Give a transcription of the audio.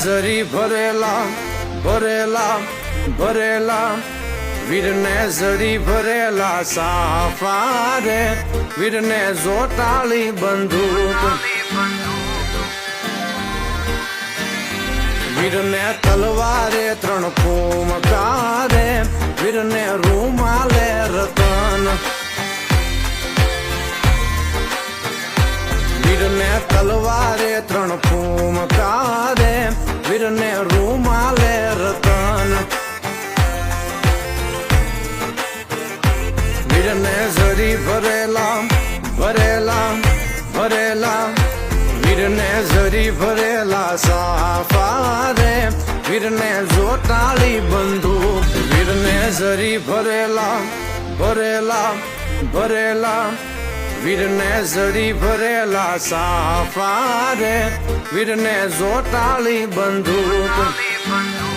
ઝરી ભરેલા ભરેલા ભરેલા વીરને ઝરી ભરેલા સાફા રે વીરને જોટાળી બંદૂક વીરને તલવારે 3 ફૂમકારે વીરને રૂમાલે રતન વીરને તલવારે 3 ફૂમકારે વીરને રૂમાલે રતન વીરને ઝરી ભરેલા ભરેલા ભરેલા વીરને ઝરી ભરેલા સાફા રે વીરને જોટાળી બંદૂક વીરને ઝરી ભરેલા ભરેલા ભરેલા વીરને ઝરી ભરેલા સાફા રે વીરને જોટાળી બંદૂક